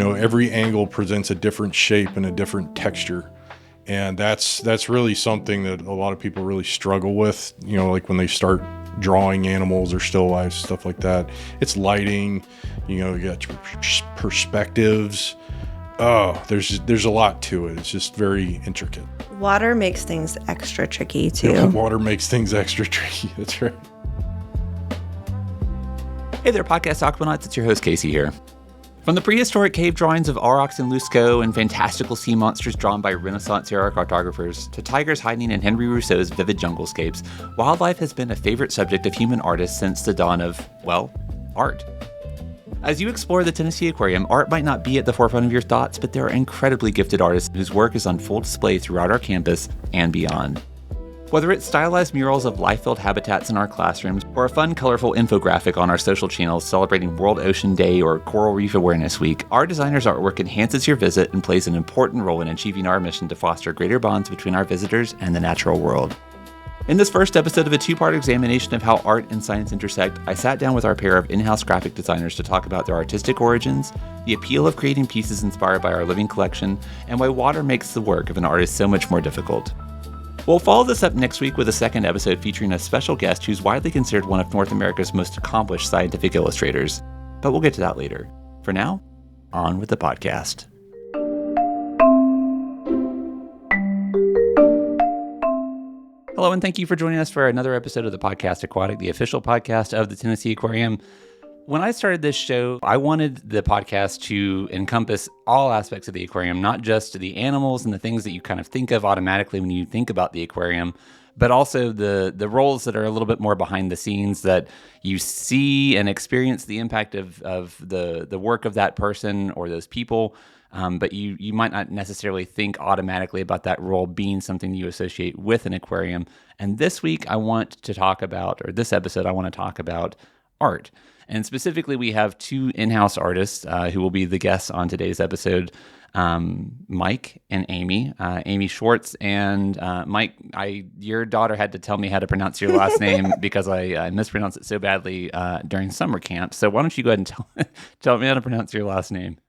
every angle presents a different shape and a different texture. And that's really something that a lot of people really struggle with, like when they start drawing animals or still life, stuff like that. It's lighting, you got perspectives. Oh, there's a lot to it. It's just very intricate. Water makes things extra tricky too. Water makes things extra tricky. That's right. Hey there, Podcast Aquanauts. It's your host, Casey here. From the prehistoric cave drawings of Aurochs and Lusco and fantastical sea monsters drawn by Renaissance-era cartographers to tigers hiding in Henry Rousseau's vivid junglescapes, wildlife has been a favorite subject of human artists since the dawn of, well, art. As you explore the Tennessee Aquarium, art might not be at the forefront of your thoughts, but there are incredibly gifted artists whose work is on full display throughout our campus and beyond. Whether it's stylized murals of life-filled habitats in our classrooms, or a fun, colorful infographic on our social channels celebrating World Ocean Day or Coral Reef Awareness Week, our designers' artwork enhances your visit and plays an important role in achieving our mission to foster greater bonds between our visitors and the natural world. In this first episode of a two-part examination of how art and science intersect, I sat down with our pair of in-house graphic designers to talk about their artistic origins, the appeal of creating pieces inspired by our living collection, and why water makes the work of an artist so much more difficult. We'll follow this up next week with a second episode featuring a special guest who's widely considered one of North America's most accomplished scientific illustrators. But we'll get to that later. For now, on with the podcast. Hello, and thank you for joining us for another episode of the Podcast Aquatic, the official podcast of the Tennessee Aquarium. When I started this show, I wanted the podcast to encompass all aspects of the aquarium, not just the animals and the things that you kind of think of automatically when you think about the aquarium, but also the roles that are a little bit more behind the scenes that you see and experience the impact of the work of that person or those people. But you might not necessarily think automatically about that role being something you associate with an aquarium. And this week, I want to talk about, or this episode, I want to talk about art. And specifically, we have two in-house artists who will be the guests on today's episode, Mike and Aimee. Aimee Swartz and Mike, your daughter had to tell me how to pronounce your last name because I mispronounced it so badly during summer camp. So why don't you go ahead and tell me how to pronounce your last name?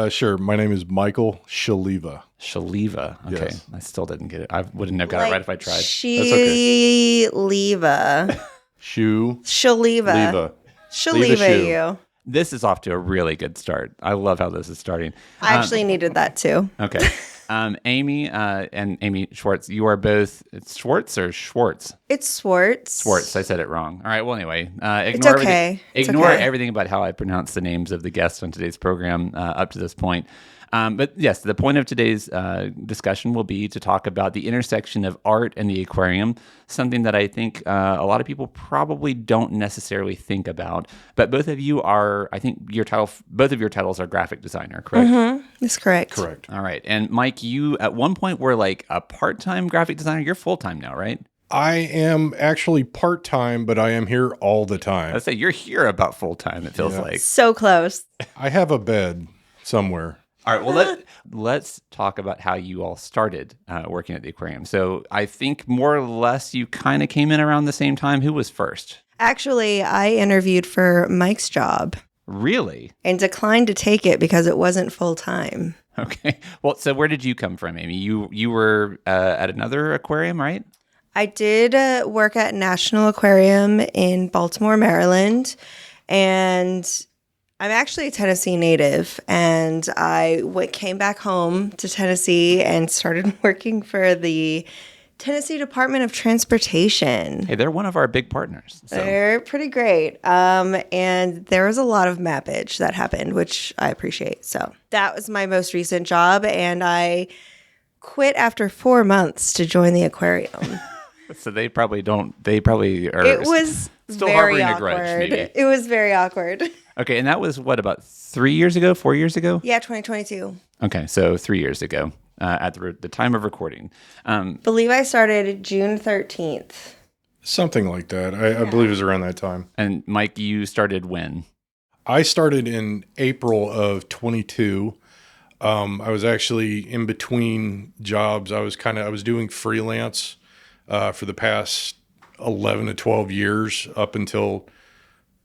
Sure. My name is Michael Shuleva. Shuleva. Okay. Yes. I still didn't get it. I wouldn't have got it right if I tried. Shuleva. Shuleva. Shuleva, you. This is off to a really good start. I love how this is starting. I actually needed that too. Okay. Aimee and Aimee Swartz, you are both, it's Swartz or Schwartz? It's Swartz. Swartz, I said it wrong. All right, well, anyway. It's okay. Ignore everything about how I pronounce the names of the guests on today's program up to this point. But yes, the point of today's discussion will be to talk about the intersection of art and the aquarium, something that I think a lot of people probably don't necessarily think about. But both of you are, I think both of your titles are graphic designer, correct? Mm-hmm. That's correct. Correct. All right. And Mike, you at one point were like a part-time graphic designer. You're full-time now, right? I am actually part-time, but I am here all the time. I say you're here about full-time, it feels like. So close. I have a bed somewhere. All right, well, let's talk about how you all started working at the aquarium. So I think more or less you kind of came in around the same time. Who was first? Actually, I interviewed for Mike's job. Really? And declined to take it because it wasn't full-time. Okay. Well, so where did you come from, Aimee? You were at another aquarium, right? I did work at National Aquarium in Baltimore, Maryland, and I'm actually a Tennessee native, and I came back home to Tennessee and started working for the Tennessee Department of Transportation. Hey, they're one of our big partners. So. They're pretty great. And there was a lot of mappage that happened, which I appreciate. So that was my most recent job, and I quit after 4 months to join the aquarium. So they probably are. It was still very harboring awkward. a grudge, maybe. It was very awkward. Okay, and that was what, about 3 years ago, 4 years ago? Yeah, 2022. Okay, so 3 years ago at the time of recording. Believe I started June 13th. Something like that. I believe it was around that time. And Mike, you started when? I started in April of 22. I was actually in between jobs. I was doing freelance for the past 11 to 12 years up until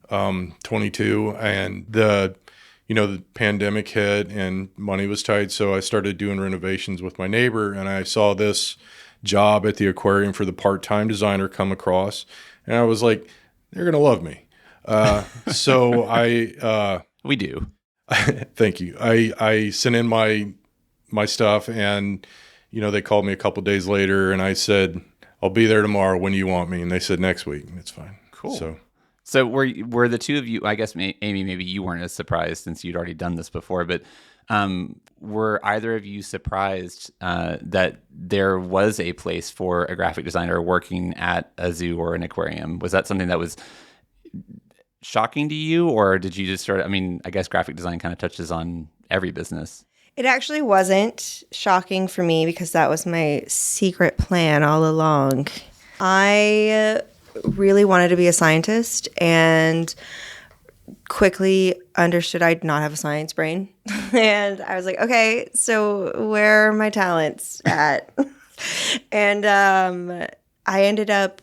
22. And the the pandemic hit and money was tight. So I started doing renovations with my neighbor, and I saw this job at the aquarium for the part-time designer come across, and I was like, they're going to love me. So We do. thank you. I sent in my stuff, and, they called me a couple days later, and I said, I'll be there tomorrow. When do you want me? And they said next week. It's fine. Cool. So were the two of you, I guess, Aimee, maybe you weren't as surprised since you'd already done this before, but were either of you surprised that there was a place for a graphic designer working at a zoo or an aquarium? Was that something that was shocking to you, or did you just I guess graphic design kind of touches on every business. It actually wasn't shocking for me because that was my secret plan all along. I really wanted to be a scientist and quickly understood I did not have a science brain. And I was like, okay, so where are my talents at? And I ended up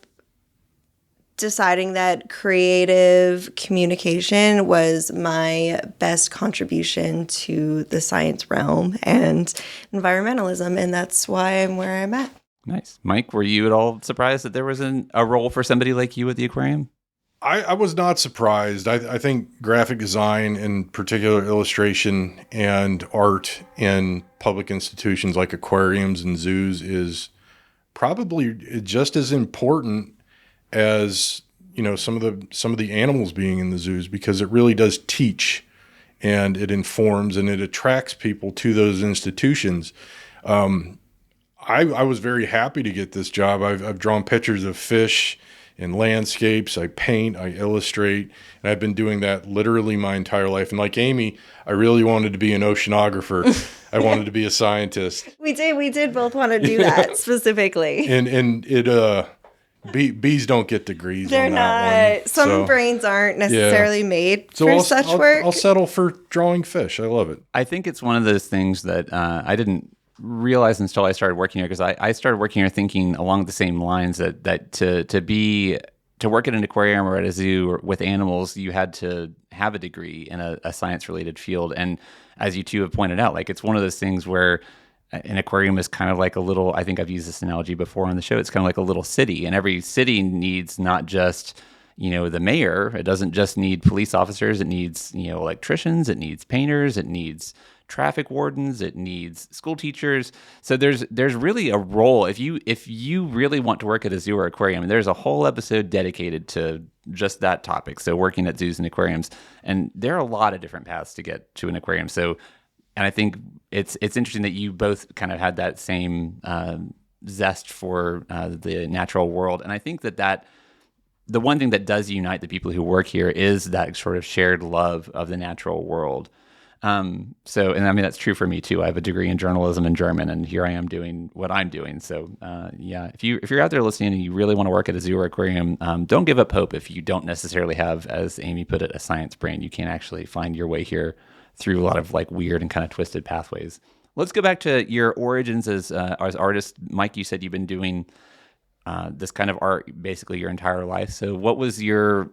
deciding that creative communication was my best contribution to the science realm and environmentalism, and that's why I'm where I'm at. Nice. Mike, were you at all surprised that there was a role for somebody like you at the aquarium? I was not surprised. I think graphic design, in particular illustration and art in public institutions like aquariums and zoos, is probably just as important as some of the animals being in the zoos, because it really does teach and it informs and it attracts people to those institutions. I was very happy to get this job. I've drawn pictures of fish and landscapes. I paint, I illustrate, and I've been doing that literally my entire life. And like Aimee, I really wanted to be an oceanographer. I wanted to be a scientist. We did both want to do that specifically. And it bees don't get degrees. They're on that one. Some brains aren't necessarily made for such work. I'll settle for drawing fish. I love it. I think it's one of those things that I didn't realize until I started working here, because I started working here thinking along the same lines that to work at an aquarium or at a zoo or with animals, you had to have a degree in a science related field. And as you two have pointed out, like, it's one of those things where an aquarium is kind of like a little, I think I've used this analogy before on the show, it's kind of like a little city, and every city needs not just, the mayor. It doesn't just need police officers. It needs, electricians. It needs painters. It needs traffic wardens. It needs school teachers. So there's really a role. If you really want to work at a zoo or aquarium, there's a whole episode dedicated to just that topic. So working at zoos and aquariums, and there are a lot of different paths to get to an aquarium. So, and I think it's interesting that you both kind of had that same zest for the natural world. And I think that the one thing that does unite the people who work here is that sort of shared love of the natural world. And I mean, that's true for me too. I have a degree in journalism and German, and here I am doing what I'm doing. So, if you're out there listening and you really want to work at a zoo or aquarium, don't give up hope if you don't necessarily have, as Aimee put it, a science brain. You can actually find your way here through a lot of like weird and kind of twisted pathways. Let's go back to your origins as artist. Mike, you said you've been doing this kind of art basically your entire life. So what was the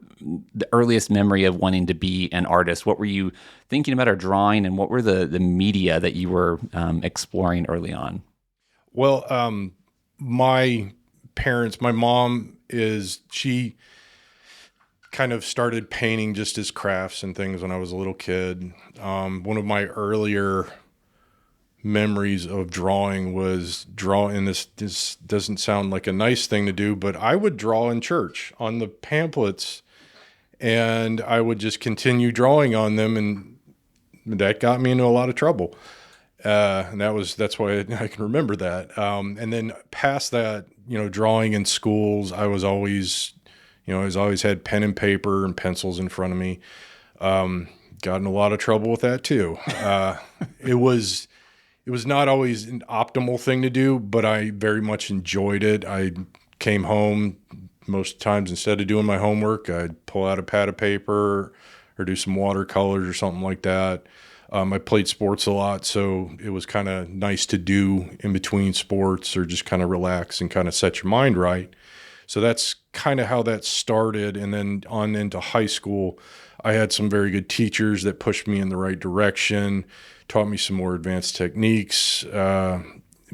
earliest memory of wanting to be an artist? What were you thinking about or drawing, and what were the media that you were exploring early on? Well, my mom she kind of started painting just as crafts and things when I was a little kid. One of my earlier memories of drawing was drawing. This doesn't sound like a nice thing to do, but I would draw in church on the pamphlets, and I would just continue drawing on them, and that got me into a lot of trouble. And that's why I can remember that. And then past that, drawing in schools, I was always had pen and paper and pencils in front of me. Got in a lot of trouble with that too. It was not always an optimal thing to do, but I very much enjoyed it. I came home most times, instead of doing my homework, I'd pull out a pad of paper or do some watercolors or something like that. I played sports a lot, so it was kind of nice to do in between sports, or just kind of relax and kind of set your mind right. So that's kind of how that started. And then on into high school, I had some very good teachers that pushed me in the right direction, taught me some more advanced techniques,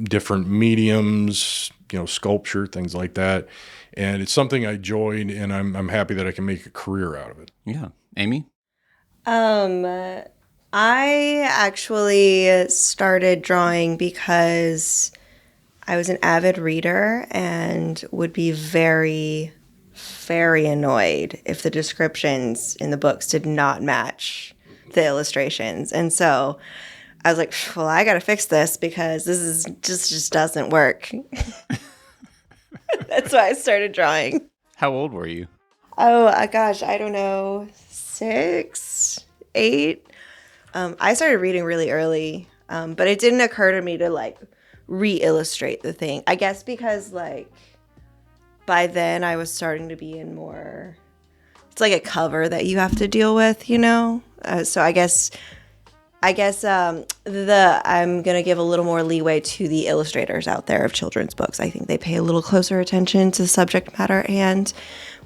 different mediums, sculpture, things like that. And it's something I enjoyed, and I'm happy that I can make a career out of it. Yeah. Aimee? I actually started drawing because I was an avid reader and would be very, very annoyed if the descriptions in the books did not match the illustrations. And so I was like, well, I got to fix this because this is just doesn't work. That's why I started drawing. How old were you? Oh, gosh, I don't know, 6, 8. I started reading really early, but it didn't occur to me to, like, re-illustrate the thing. I guess because, like, by then I was starting to be in more... It's like a cover that you have to deal with, So I guess I'm going to give a little more leeway to the illustrators out there of children's books. I think they pay a little closer attention to the subject matter at hand.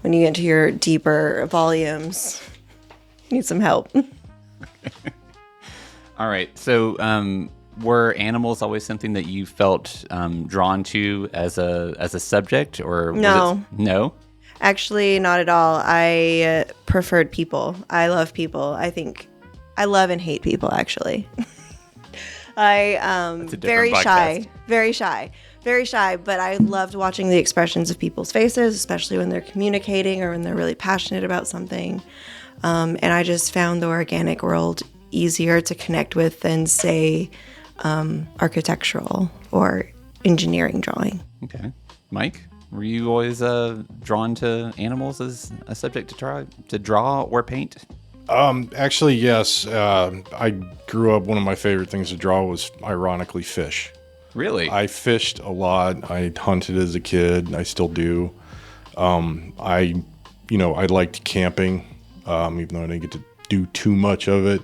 When you get into your deeper volumes, you need some help. All right. So were animals always something that you felt drawn to as a subject? Or No. No? Actually, not at all. I preferred people. I love people. I think I love and hate people, actually. Very shy, but I loved watching the expressions of people's faces, especially when they're communicating or when they're really passionate about something. And I just found the organic world easier to connect with than, say, architectural or engineering drawing. Okay. Mike, were you always drawn to animals as a subject to draw or paint? Actually, yes. I grew up, one of my favorite things to draw was ironically fish. Really? I fished a lot. I hunted as a kid. I still do. I liked camping, even though I didn't get to do too much of it.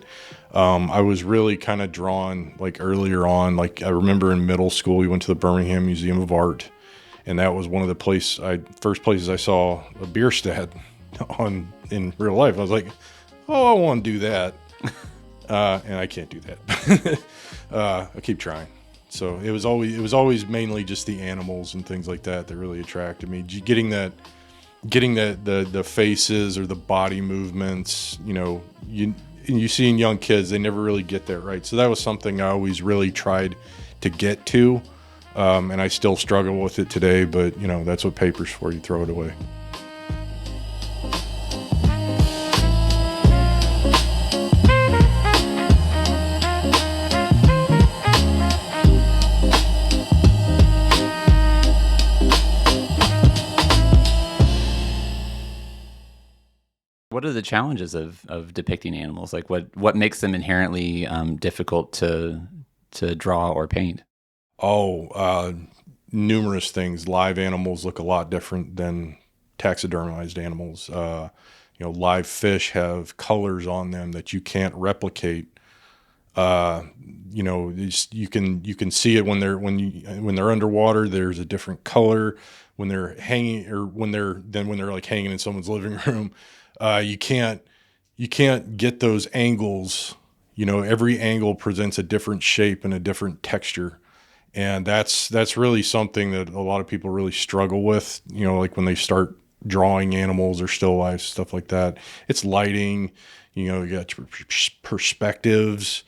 I was really kind of drawn, like, earlier on. Like, I remember in middle school, we went to the Birmingham Museum of Art, and that was one of the first places I saw a Bierstadt in real life. I was like, oh, I want to do that. And I can't do that. I keep trying. So it was always mainly just the animals and things like that really attracted me. Getting the faces or the body movements, you see in young kids, they never really get there, right? So that was something I always really tried to get to. And I still struggle with it today, but that's what paper's for. You throw it away. What are the challenges of depicting animals? Like what makes them inherently difficult to draw or paint? Numerous things. Live animals look a lot different than taxidermized animals. Live fish have colors on them that you can't replicate. You can see it when they're underwater. There's a different color when they're hanging, or when they're like hanging in someone's living room. You can't get those angles. Every angle presents a different shape and a different texture. And that's really something that a lot of people really struggle with, like when they start drawing animals or still life, stuff like that. It's lighting, you got your perspectives.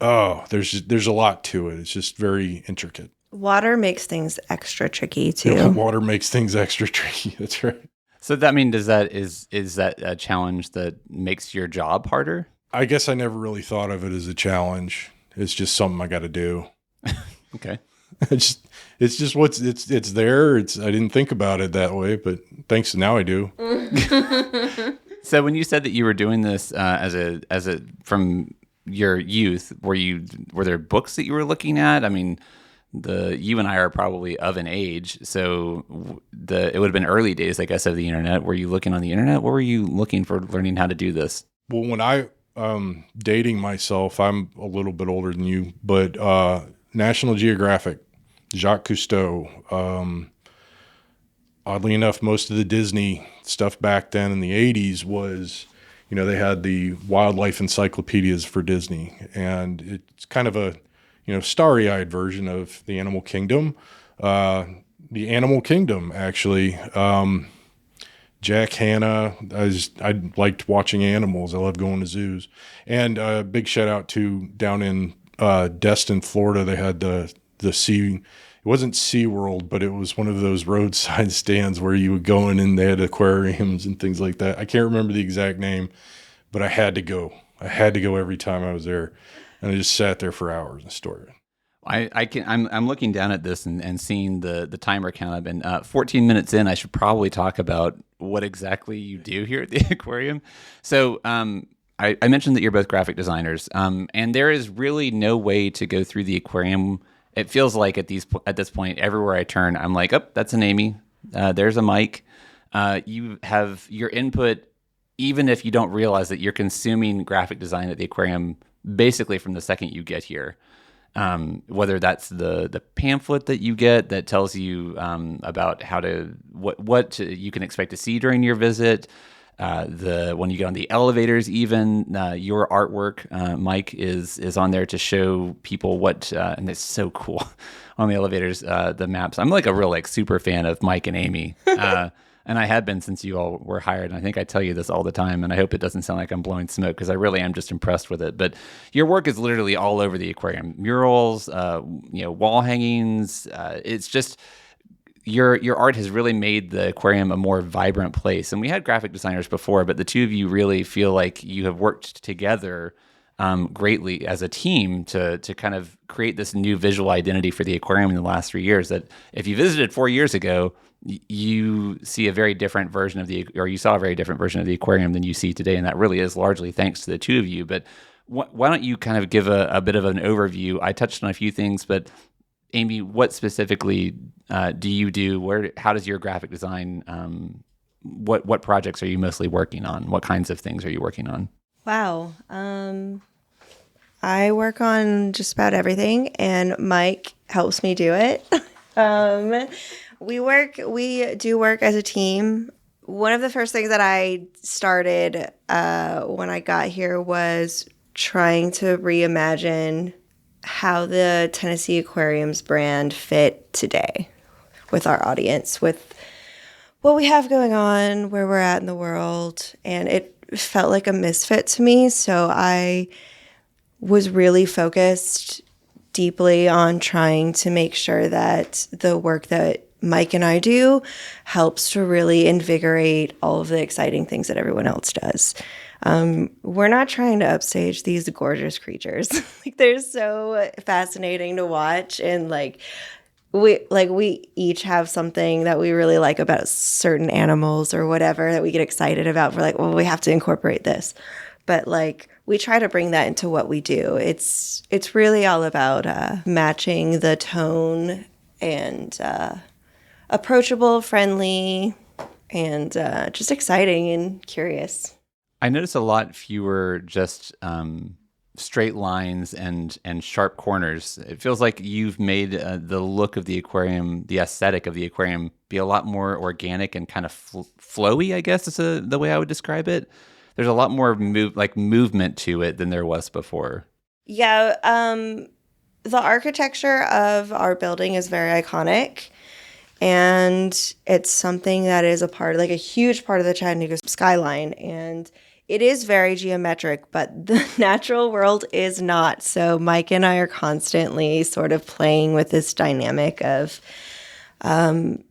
Oh, there's a lot to it. It's just very intricate. Water makes things extra tricky too. Water makes things extra tricky. That's right. So is that a challenge that makes your job harder? I guess I never really thought of it as a challenge. It's just something I got to do. Okay. It's just it's there. I didn't think about it that way, but thanks. Now I do. So when you said that you were doing this from your youth, were there books that you were looking at? I mean, you and I are probably of an age, so it would have been early days, I guess, of the internet. Were you looking on the internet? What were you looking for learning how to do this? Well, when I dating myself, I'm a little bit older than you, but National Geographic, Jacques Cousteau. Oddly enough, most of the Disney stuff back then in the 80s was, they had the wildlife encyclopedias for Disney, and it's kind of a, starry-eyed version of the animal kingdom. The animal kingdom, actually. Jack Hanna, I liked watching animals. I love going to zoos. And a big shout out to down in Destin, Florida. They had the sea. It wasn't SeaWorld, but it was one of those roadside stands where you would go in and they had aquariums and things like that. I can't remember the exact name, but I had to go. I had to go every time I was there. And I just sat there for hours and stored it. I'm looking down at this and seeing the timer count. I've been 14 minutes in. I should probably talk about what exactly you do here at the aquarium. So I mentioned that you're both graphic designers, and there is really no way to go through the aquarium. It feels like at this point, everywhere I turn, I'm like, oh, that's an Aimee. There's a Mike. You have your input, even if you don't realize that you're consuming graphic design at the aquarium basically from the second you get here. Whether that's the pamphlet that you get that tells you about what you can expect to see during your visit, when you get on the elevators, even your artwork, Mike is on there to show people what, and it's so cool on the elevators, the maps. I'm like a real super fan of Mike and Aimee. And I have been since you all were hired. And I think I tell you this all the time, and I hope it doesn't sound like I'm blowing smoke because I really am just impressed with it. But your work is literally all over the aquarium: murals, wall hangings. It's just your art has really made the aquarium a more vibrant place. And we had graphic designers before, but the two of you really feel like you have worked together greatly as a team to kind of create this new visual identity for the aquarium in the last 3 years. That if you visited 4 years ago, you see a very different version of you saw a very different version of the aquarium than you see today, and that really is largely thanks to the two of you. But why don't you kind of give a bit of an overview? I touched on a few things, but Aimee, what specifically do you do? How does your graphic design? What projects are you mostly working on? What kinds of things are you working on? Wow. I work on just about everything, and Mike helps me do it. We do work as a team. One of the first things that I started when I got here was trying to reimagine how the Tennessee Aquarium's brand fit today with our audience, with what we have going on, where we're at in the world. And it felt like a misfit to me. So I was really focused deeply on trying to make sure that the work that Mike and I do helps to really invigorate all of the exciting things that everyone else does. We're not trying to upstage these gorgeous creatures. They're so fascinating to watch, and we each have something that we really like about certain animals or whatever that we get excited about. We're like, well, we have to incorporate this. But we try to bring that into what we do. It's really all about matching the tone and approachable, friendly, and just exciting and curious. I notice a lot fewer just straight lines and sharp corners. It feels like you've made the look of the aquarium, the aesthetic of the aquarium, be a lot more organic and kind of flowy, I guess is the way I would describe it. There's a lot more movement to it than there was before. Yeah, the architecture of our building is very iconic, and it's something that is a huge part of the Chattanooga skyline, and it is very geometric, but the natural world is not. So Mike and I are constantly sort of playing with this dynamic of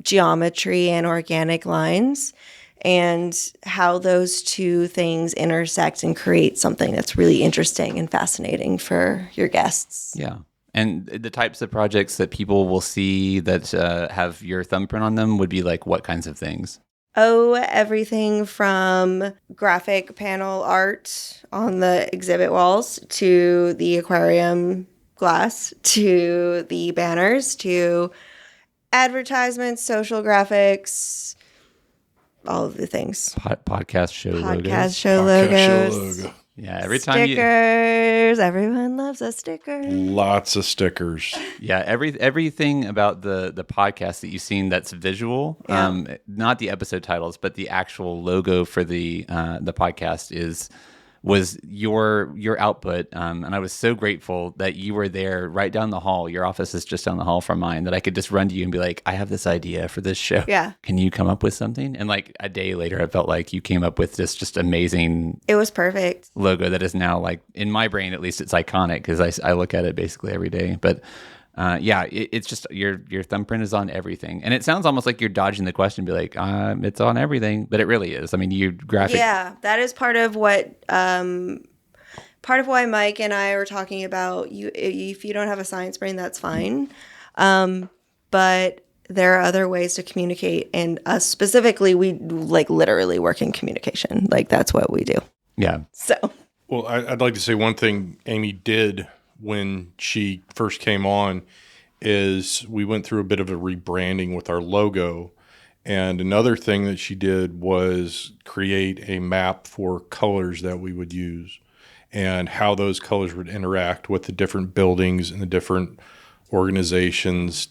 geometry and organic lines, and how those two things intersect and create something that's really interesting and fascinating for your guests. Yeah. And the types of projects that people will see that have your thumbprint on them would be what kinds of things? Oh, everything from graphic panel art on the exhibit walls to the aquarium glass to the banners to advertisements, social graphics, all of the things. Podcast show logos. Podcast show logos. Yeah, every time stickers. Everyone loves a sticker. Lots of stickers. Yeah, everything about the podcast that you've seen that's visual, not the episode titles, but the actual logo for the podcast was your output, and I was so grateful that you were there right down the hall. Your office is just down the hall from mine, that I could just run to you and be like, I have this idea for this show. Yeah. Can you come up with something? And like a day later, I felt like you came up with this just amazing. It was perfect. Logo that is now, like, in my brain at least, it's iconic because I look at it basically every day. But it's just your thumbprint is on everything, and it sounds almost like you're dodging the question, be like, it's on everything, but it really is. I mean, you graphic. Yeah, that is part of what, part of why Mike and I were talking about. If you don't have a science brain, that's fine, but there are other ways to communicate, and us specifically, we like literally work in communication. Like that's what we do. Yeah. So. Well, I'd like to say one thing Aimee did when she first came on is we went through a bit of a rebranding with our logo. And another thing that she did was create a map for colors that we would use and how those colors would interact with the different buildings and the different organizations,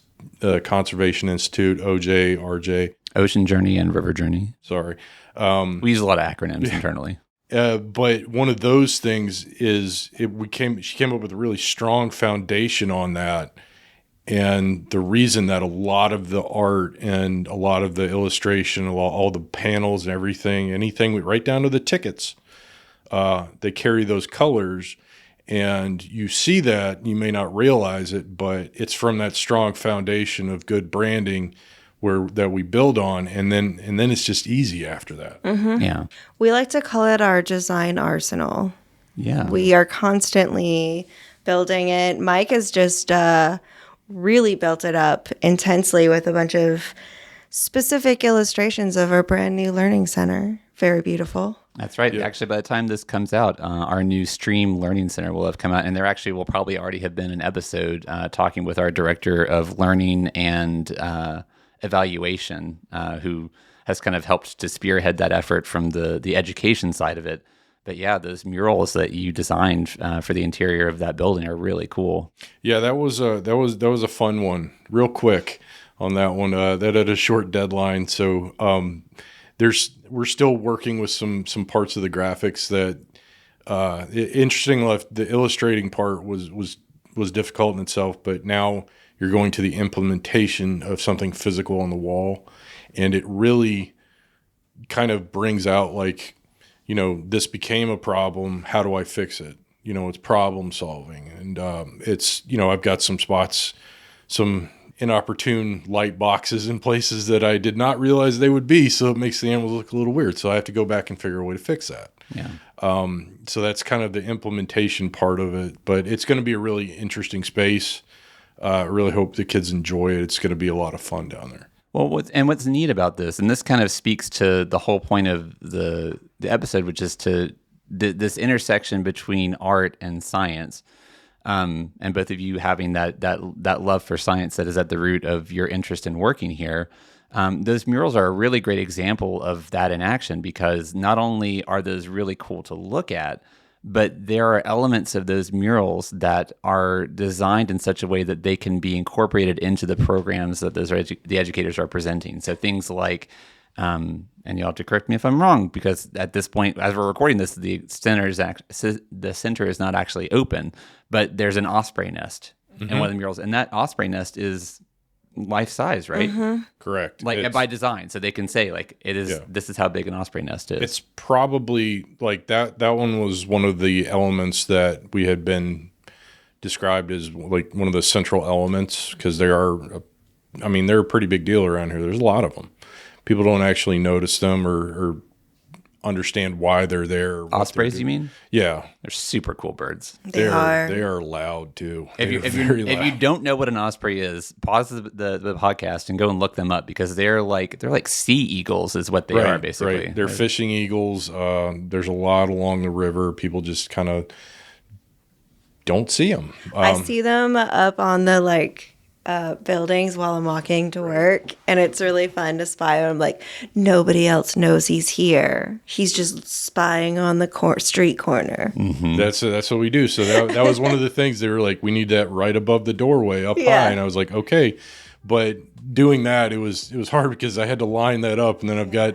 Conservation Institute, OJ, RJ. OceanJourney and River Journey. Sorry. We use a lot of acronyms internally. But one of those things is she came up with a really strong foundation on that. And the reason that a lot of the art and a lot of the illustration, all the panels and anything right down to the tickets, they carry those colors. And you see that, you may not realize it, but it's from that strong foundation of good branding that we build on, and then it's just easy after that. Mm-hmm. Yeah. We like to call it our design arsenal. Yeah. We are constantly building it. Mike has just really built it up intensely with a bunch of specific illustrations of our brand new learning center. Very beautiful. That's right. Yeah. Actually, by the time this comes out, our new Stream Learning Center will have come out, and there actually will probably already have been an episode talking with our director of learning and evaluation, who has kind of helped to spearhead that effort from the education side of it. But yeah, those murals that you designed for the interior of that building are really cool. Yeah, that was a fun one. Real quick on that one. That had a short deadline, so we're still working with some parts of the graphics that interesting. The illustrating part was difficult in itself, but now you're going to the implementation of something physical on the wall, and it really kind of brings out, like, this became a problem. How do I fix it? It's problem solving. And it's, I've got some spots, some inopportune light boxes in places that I did not realize they would be. So it makes the animals look a little weird. So I have to go back and figure a way to fix that. Yeah. So that's kind of the implementation part of it. But it's going to be a really interesting space. I really hope the kids enjoy it. It's going to be a lot of fun down there. Well, what's neat about this, and this kind of speaks to the whole point of the episode, which is this intersection between art and science, and both of you having that love for science that is at the root of your interest in working here. Those murals are a really great example of that in action, because not only are those really cool to look at, but there are elements of those murals that are designed in such a way that they can be incorporated into the programs that the educators are presenting. So things like, and you'll have to correct me if I'm wrong, because at this point, as we're recording this, the center is not actually open, but there's an osprey nest in one of the murals, and that osprey nest is life size, right? Mm-hmm. Correct. Like by design, so they can say, like, it is. Yeah. This is how big an osprey nest is. It's probably like that. That one was one of the elements that we had been described as like one of the central elements, because they're a pretty big deal around here. There's a lot of them. People don't actually notice them or understand why they're there. Ospreys, you mean? Yeah, they're super cool birds. They are loud too. If you don't know what an osprey is, pause the podcast and go and look them up, because they're like sea eagles is what they are basically. Right. They're fishing eagles. There's a lot along the river. People just kind of don't see them. I see them up on the buildings while I'm walking to work, and it's really fun to spy on. I'm like, nobody else knows he's here. He's just spying on the street corner. Mm-hmm. That's what we do. So that was one of the things. They were like, we need that right above the doorway up high, and I was like, okay. But doing that, it was hard because I had to line that up, and then I've got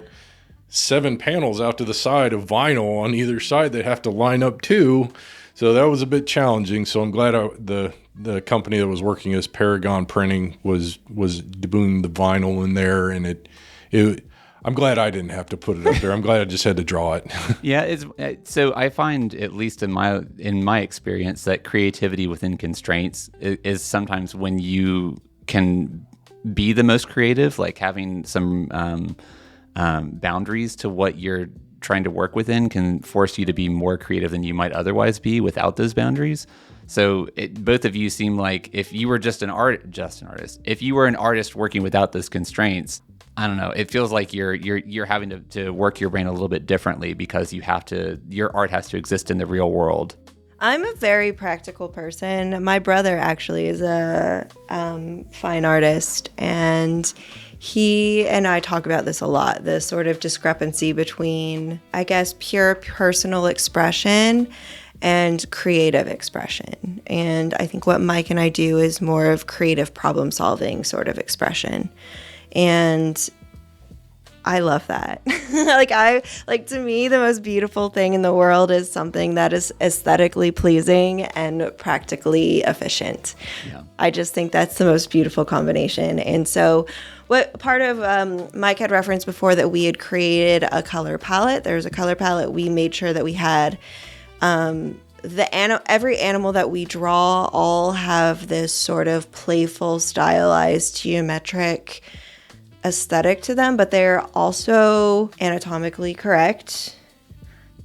7 panels out to the side of vinyl on either side that have to line up too. So that was a bit challenging. So I'm glad the company that was working as Paragon Printing was doing the vinyl in there, and I'm glad I didn't have to put it up there. I'm glad I just had to draw it. Yeah, so I find, at least in my experience, that creativity within constraints is sometimes when you can be the most creative, like having some boundaries to what you're trying to work within can force you to be more creative than you might otherwise be without those boundaries. So both of you seem like if you were just an artist, if you were an artist working without those constraints, I don't know, it feels like you're having to work your brain a little bit differently because your art has to exist in the real world. I'm a very practical person. My brother actually is a fine artist, and he and I talk about this a lot, the sort of discrepancy between, I guess, pure personal expression and creative expression. And I think what Mike and I do is more of creative problem-solving sort of expression. And I love that. To me, the most beautiful thing in the world is something that is aesthetically pleasing and practically efficient. Yeah. I just think that's the most beautiful combination. And so what part of Mike had referenced before that we had created a color palette. There's a color palette. We made sure that we had every animal that we draw all have this sort of playful, stylized, geometric aesthetic to them, but they're also anatomically correct.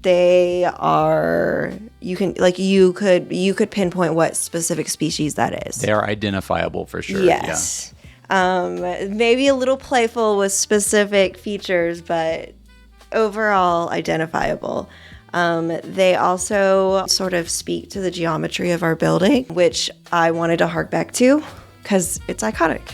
They are, you could pinpoint what specific species that is. They are identifiable for sure. Yes. Yeah. Maybe a little playful with specific features, but overall identifiable. They also sort of speak to the geometry of our building, which I wanted to hark back to because it's iconic.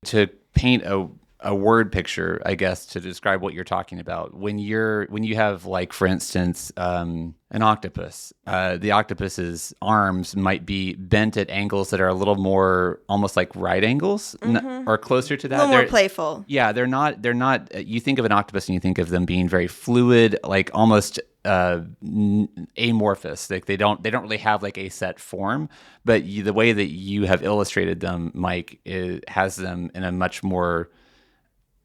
To paint a word picture, I guess, to describe what you're talking about, when you have, like, for instance, an octopus, the octopus's arms might be bent at angles that are a little more almost like right angles, or closer to that. A little more playful. Yeah, they're not. You think of an octopus and you think of them being very fluid, like almost amorphous. Like they don't really have like a set form, but the way that you have illustrated them, Mike, has them in a much more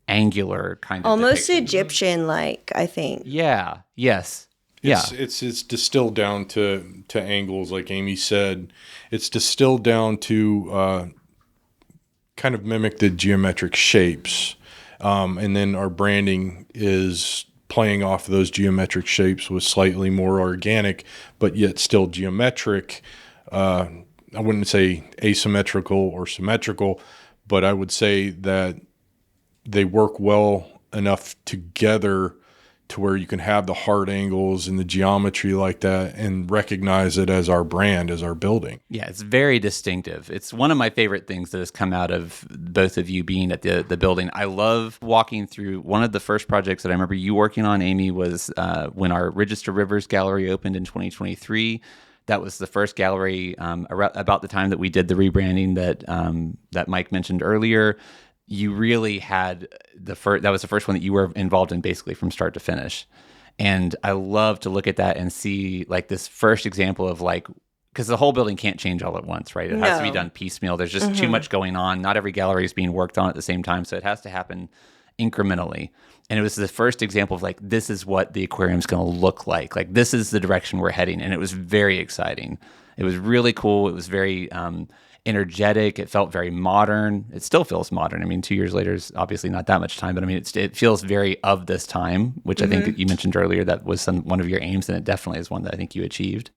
angular kind of almost depiction. Egyptian-like, I think. Yeah. Yes. It's distilled down to angles, like Aimee said. It's distilled down to kind of mimic the geometric shapes, and then our branding is playing off of those geometric shapes with slightly more organic, but yet still geometric. I wouldn't say asymmetrical or symmetrical, but I would say that they work well enough together to where you can have the hard angles and the geometry like that and recognize it as our brand, as our building. Yeah, it's very distinctive. It's one of my favorite things that has come out of both of you being at the building. I love walking through. One of the first projects that I remember you working on, Aimee, was when our Register Rivers gallery opened in 2023. That was the first gallery about the time that we did the rebranding that Mike mentioned earlier. You really had that was the first one that you were involved in basically from start to finish. And I love to look at that and see like this first example of like, because the whole building can't change all at once, right? It has to be done piecemeal. There's just too much going on. Not every gallery is being worked on at the same time. So it has to happen incrementally. And it was the first example of like, this is what the aquarium's going to look like. Like, this is the direction we're heading. And it was very exciting. It was really cool. It was very energetic. It felt very modern. It still feels modern. I mean, 2 years later is obviously not that much time, but I mean, it feels very of this time, which I think you mentioned earlier that was one of your aims, and it definitely is one that I think you achieved.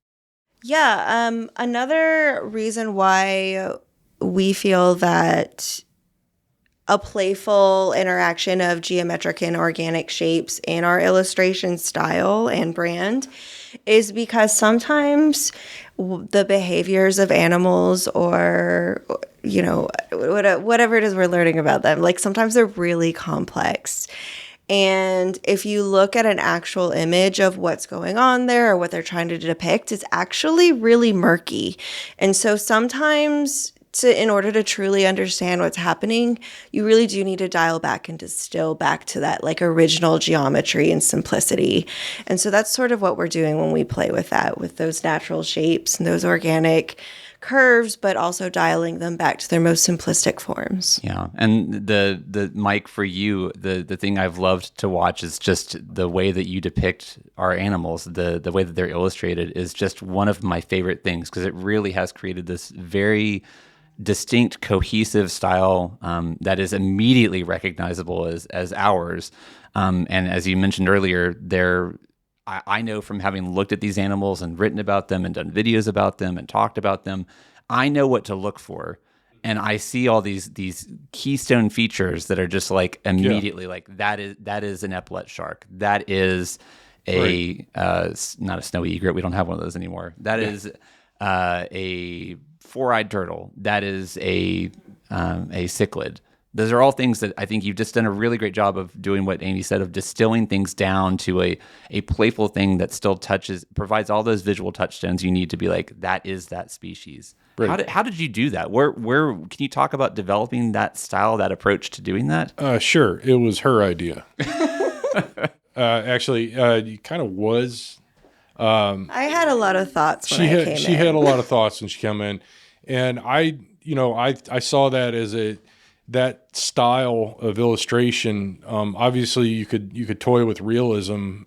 Yeah. Another reason why we feel that a playful interaction of geometric and organic shapes in our illustration style and brand is because sometimes the behaviors of animals, or, you know, whatever it is we're learning about them, like sometimes they're really complex. And if you look at an actual image of what's going on there or what they're trying to depict, it's actually really murky. And so sometimes in order to truly understand what's happening, you really do need to dial back and distill back to that like original geometry and simplicity. And so that's sort of what we're doing when we play with that, with those natural shapes and those organic curves, but also dialing them back to their most simplistic forms. Yeah. And the Mike, for you, the thing I've loved to watch is just the way that you depict our animals, the way that they're illustrated is just one of my favorite things, because it really has created this very distinct, cohesive style that is immediately recognizable as ours. And as you mentioned earlier, I know from having looked at these animals and written about them and done videos about them and talked about them, I know what to look for. And I see all these keystone features that are just like immediately like that is an Epaulette shark. That is not a snowy egret. We don't have one of those anymore. That is a four-eyed turtle. That is a cichlid. Those are all things that I think you've just done a really great job of doing what Aimee said, of distilling things down to a playful thing that still provides all those visual touchstones you need to be like, that is that species. Right. How did you do that? Where can you talk about developing that style, that approach to doing that? Sure. It was her idea. Actually, it kind of was. I had a lot of thoughts when I came in. She had a lot of thoughts when she came in. And I saw that as that style of illustration. Obviously you could toy with realism,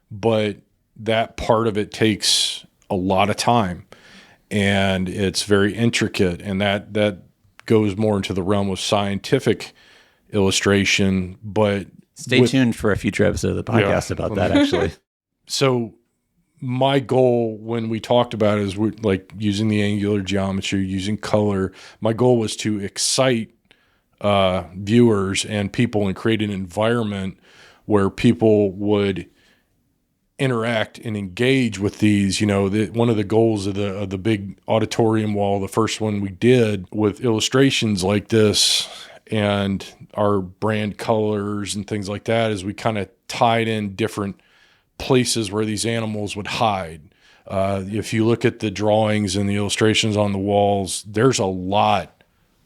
but that part of it takes a lot of time and it's very intricate. And that goes more into the realm of scientific illustration, but stay tuned for a future episode of the podcast about that, actually. So my goal when we talked about it is we're like using the angular geometry, using color. My goal was to excite viewers and people and create an environment where people would interact and engage with these. You know, one of the goals of the big auditorium wall, the first one we did with illustrations like this and our brand colors and things like that, is we kind of tied in different places where these animals would hide. If you look at the drawings and the illustrations on the walls, there's a lot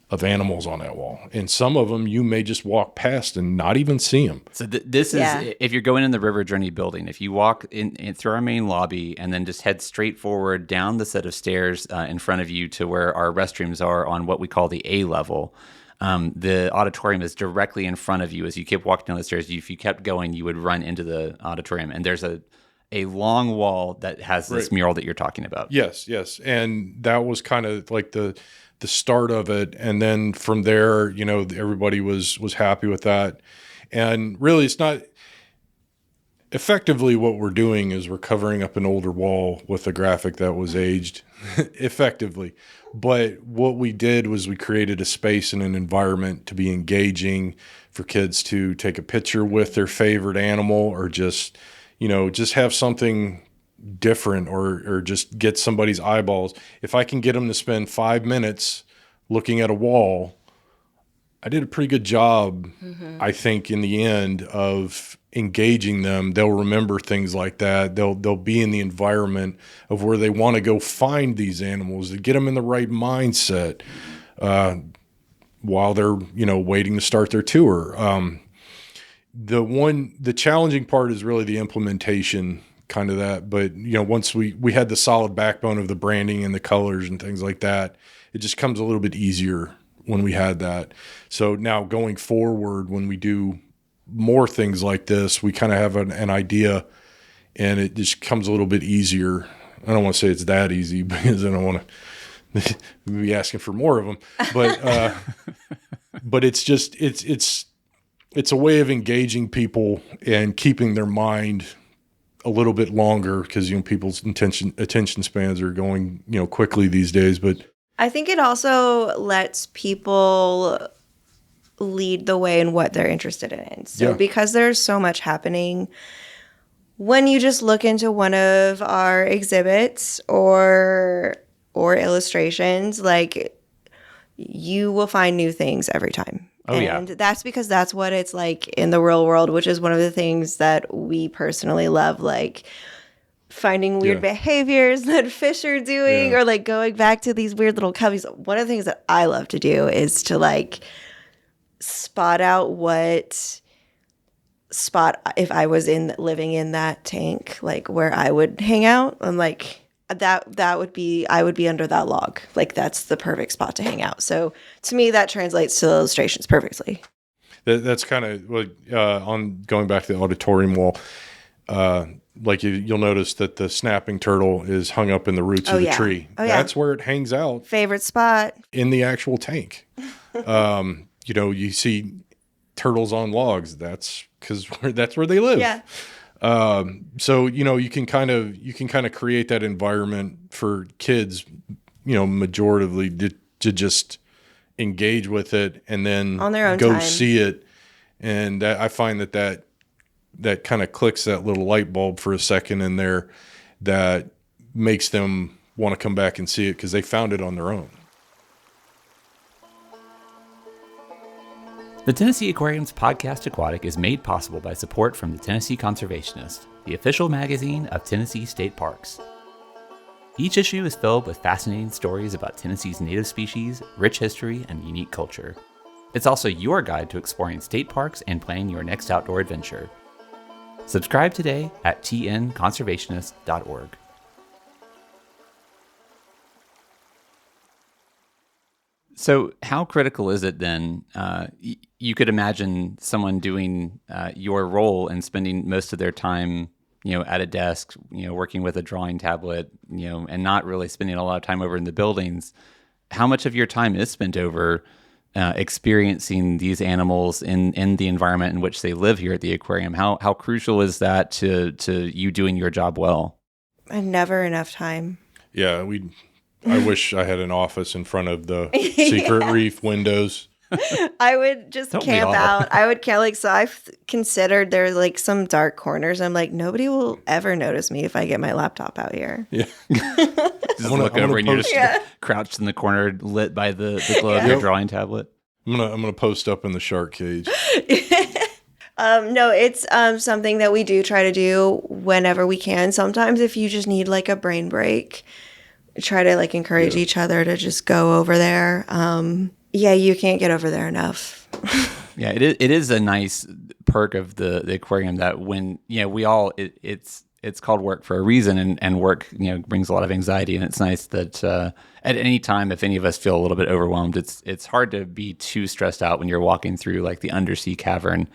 of animals on that wall. And some of them you may just walk past and not even see them. So this is, if you're going in the River Journey building, if you walk in through our main lobby and then just head straight forward down the set of stairs in front of you to where our restrooms are on what we call the A level, the auditorium is directly in front of you. As you keep walking down the stairs, if you kept going, you would run into the auditorium. And there's a long wall that has this mural that you're talking about. Yes. And that was kind of like the start of it. And then from there, you know, everybody was happy with that. And really, it's not effectively what we're doing is we're covering up an older wall with a graphic that was aged effectively. But what we did was we created a space and an environment to be engaging for kids to take a picture with their favorite animal, or just have something different, or just get somebody's eyeballs. If I can get them to spend 5 minutes looking at a wall, I did a pretty good job, I think, in the end of engaging them. They'll remember things like that. They'll be in the environment of where they want to go find these animals, to get them in the right mindset while they're, waiting to start their tour. The challenging part is really the implementation, kind of that. But, once we had the solid backbone of the branding and the colors and things like that, it just comes a little bit easier when we had that. So now going forward, when we do more things like this, we kind of have an idea, and it just comes a little bit easier. I don't want to say it's that easy because I don't want to be asking for more of them, but but it's just it's a way of engaging people and keeping their mind a little bit longer, because people's attention spans are going quickly these days. But I think it also lets people lead the way in what they're interested in. So because there's so much happening, when you just look into one of our exhibits or illustrations, like, you will find new things every time. Oh, and that's because that's what it's like in the real world, which is one of the things that we personally love, like finding weird behaviors that fish are doing or like going back to these weird little cubbies. One of the things that I love to do is to like spot out if I was living in that tank, like where I would hang out. I'm like, I would be under that log. Like, that's the perfect spot to hang out. So to me, that translates to the illustrations perfectly. That's kind of on going back to the auditorium wall. Like you'll notice that the snapping turtle is hung up in the roots of the tree. That's where it hangs out. Favorite spot in the actual tank. You see turtles on logs. That's because that's where they live. Yeah. So you can kind of create that environment for kids, majoritively to just engage with it and then on their own go time. See it. And I find that kind of clicks that little light bulb for a second in there that makes them want to come back and see it because they found it on their own. The Tennessee Aquarium's podcast Aquatic is made possible by support from the Tennessee Conservationist, the official magazine of Tennessee state parks. Each issue is filled with fascinating stories about Tennessee's native species, rich history, and unique culture. It's also your guide to exploring state parks and planning your next outdoor adventure. Subscribe today at tnconservationist.org. So how critical is it then? You could imagine someone doing your role and spending most of their time, at a desk, working with a drawing tablet, and not really spending a lot of time over in the buildings. How much of your time is spent over experiencing these animals in the environment in which they live here at the aquarium? How crucial is that to you doing your job well? Never enough time. Yeah, I wish I had an office in front of the secret reef windows. I would just camp out. I would so I've considered there's like some dark corners. I'm like, nobody will ever notice me if I get my laptop out here. Yeah. Just look over and you're just crouched in the corner, lit by the glow of your drawing tablet. I'm gonna post up in the shark cage. No, it's something that we do try to do whenever we can. Sometimes if you just need like a brain break, try to like encourage each other to just go over there. You can't get over there enough. Yeah, it is a nice perk of the aquarium that when we all it's called work for a reason, and work brings a lot of anxiety, and it's nice that at any time if any of us feel a little bit overwhelmed, it's hard to be too stressed out when you're walking through like the undersea cavern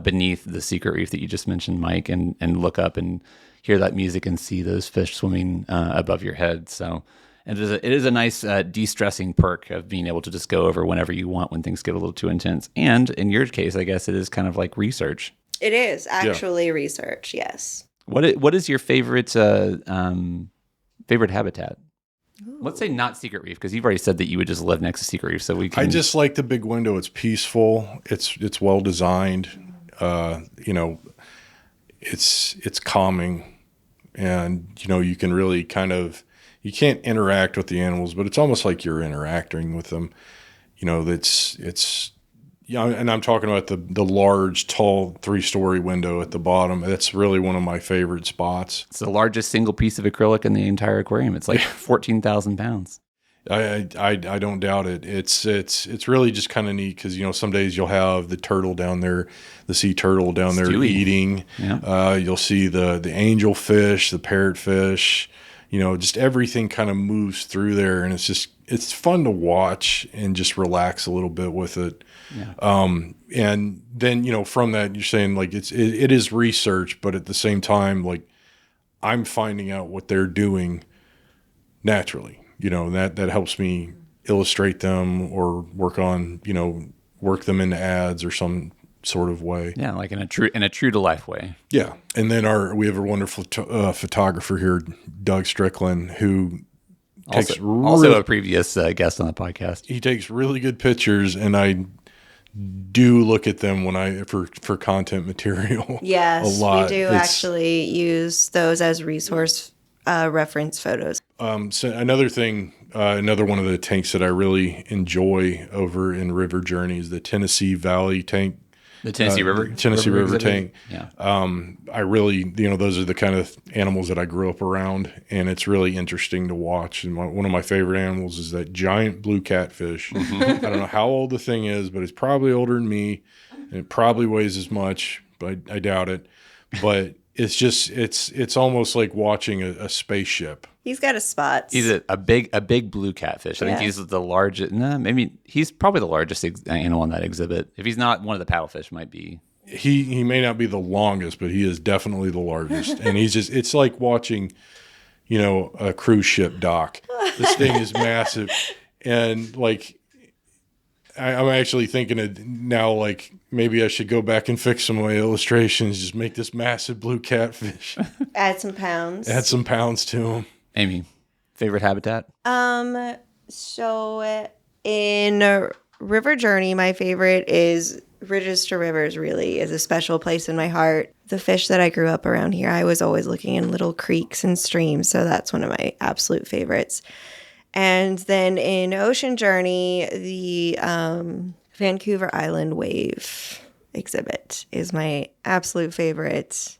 beneath the secret reef that you just mentioned, Mike, and look up and hear that music and see those fish swimming above your head. So it is a nice de-stressing perk of being able to just go over whenever you want when things get a little too intense. And in your case, I guess it is kind of like research. It is actually research, yes. What is your favorite habitat? Ooh. Let's say not secret reef, because you've already said that you would just live next to secret reef. So I just like the big window. It's peaceful. It's well designed. It's calming, and you can really you can't interact with the animals, but it's almost like you're interacting with them. And I'm talking about the large, tall 3-story window at the bottom. That's really one of my favorite spots. It's the largest single piece of acrylic in the entire aquarium. It's like 14,000 pounds. I don't doubt it. It's really just kind of neat because some days you'll have the turtle down there, the sea turtle down there eating. Yeah. You'll see the angelfish, the parrotfish. Just everything kind of moves through there, and it's fun to watch and just relax a little bit with it. Yeah. And then from that you're saying like it is research, but at the same time like I'm finding out what they're doing naturally. That helps me illustrate them or work on, work them into ads or some sort of way. Yeah, like in a true to life way. Yeah. And then we have a wonderful photographer here, Doug Strickland, who Also a previous guest on the podcast. He takes really good pictures, and I do look at them when for content material. Yes, a lot. we do actually use those as resource reference photos. So another thing, another one of the tanks that I really enjoy over in River Journey is the Tennessee Valley tank. The Tennessee River tank. Yeah. I really, those are the kind of animals that I grew up around, and it's really interesting to watch. And one of my favorite animals is that giant blue catfish. I don't know how old the thing is, but it's probably older than me, and it probably weighs as much, but I doubt it. But it's just, it's almost like watching a spaceship. He's got his spots. He's a big blue catfish. I think he's the largest. No, maybe he's probably the largest animal in that exhibit. If he's not, one of the paddlefish might be. He may not be the longest, but he is definitely the largest. And it's like watching, a cruise ship dock. This thing is massive, and like, I'm actually thinking of now, like, maybe I should go back and fix some of my illustrations. Just make this massive blue catfish. Add some pounds. Add some pounds to him. Aimee, favorite habitat? So in River Journey, my favorite is Ridges to Rivers. Really is a special place in my heart. The fish that I grew up around here, I was always looking in little creeks and streams, so that's one of my absolute favorites. And then in OceanJourney, the Vancouver Island Wave exhibit is my absolute favorite.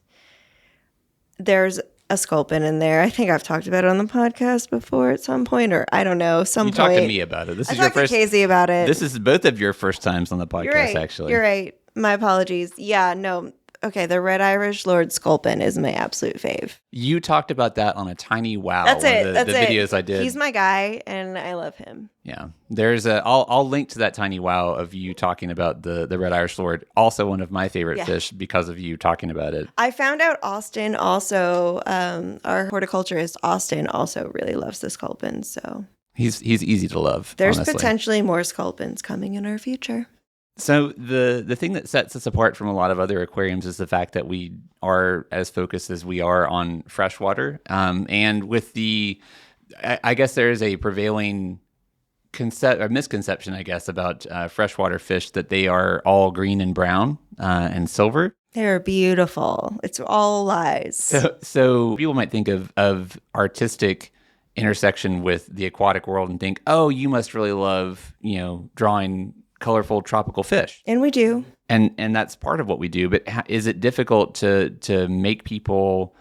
There's a sculpin in there. I think I've talked about it on the podcast before at some point, or I don't know, You talked to me about it. I talked to Casey about it. This is both of your first times on the podcast, You're right. actually. You're right. My apologies. Yeah, no. Okay, the Red Irish Lord Sculpin is my absolute fave. You talked about that on a Tiny Wow. That's it. The That's videos I did. He's my guy, and I love him. Yeah, there's I'll link to that Tiny Wow of you talking about the Red Irish Lord. Also, one of my favorite fish because of you talking about it. I found out Austin also, our horticulturist Austin also really loves the sculpins. So he's easy to love. There's honestly. potentially more sculpins coming in our future. So the thing that sets us apart from a lot of other aquariums is the fact that we are as focused as we are on freshwater. And with I guess there is a prevailing misconception, I guess, about freshwater fish that they are all green and brown and silver. They're beautiful. It's all lies. So people might think of artistic intersection with the aquatic world and think, oh, you must really love, drawing colorful tropical fish. And we do. And that's part of what we do. But is it difficult to make people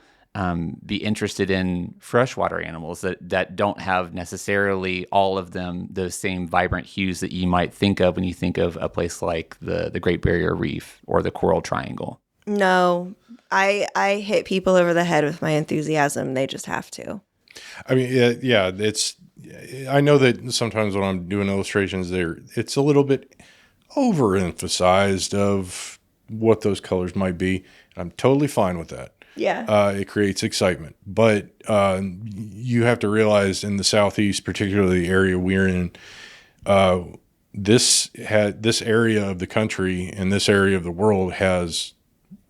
be interested in freshwater animals that don't have necessarily all of them those same vibrant hues that you might think of when you think of a place like the Great Barrier Reef or the Coral Triangle? No, I hit people over the head with my enthusiasm. They just have to. I mean, yeah, I know that sometimes when I'm doing illustrations it's a little bit overemphasized of what those colors might be. I'm totally fine with that. Yeah. It creates excitement. But you have to realize in the Southeast, particularly the area we're in, this area of the country and this area of the world has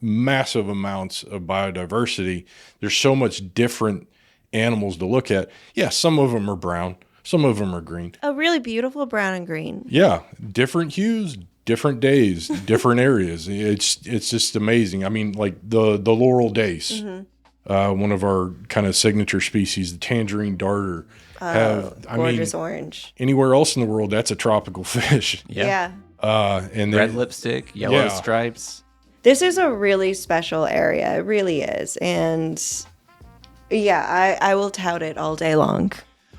massive amounts of biodiversity. There's so much different animals to look at. Yeah, some of them are brown, some of them are green. A really beautiful brown and green. Yeah, different hues, different days, different areas. It's just amazing. I mean, like the laurel dace, one of our kind of signature species, the tangerine darter. Gorgeous orange. Anywhere else in the world, that's a tropical fish. Yeah. And red lipstick, yellow stripes. This is a really special area. It really is, and. Yeah, I will tout it all day long.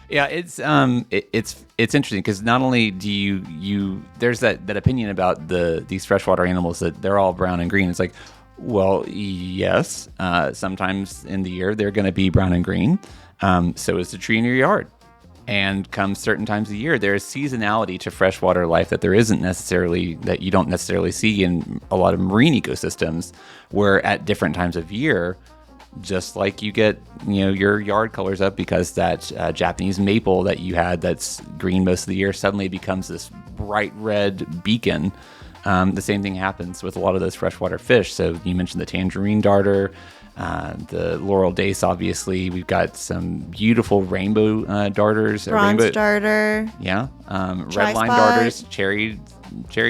Yeah, it's interesting because not only do you there's that opinion about these freshwater animals that they're all brown and green. It's like, well, yes, sometimes in the year they're going to be brown and green. So is the tree in your yard. And come certain times of the year, there is seasonality to freshwater life that you don't necessarily see in a lot of marine ecosystems, where at different times of year, just like you get, your yard colors up because that Japanese maple that you had that's green most of the year suddenly becomes this bright red beacon. The same thing happens with a lot of those freshwater fish. So you mentioned the tangerine darter. the Laurel dace, obviously. We've got some beautiful rainbow darters. Bronze darter. Yeah. Red Tri-spot. line darters, cherry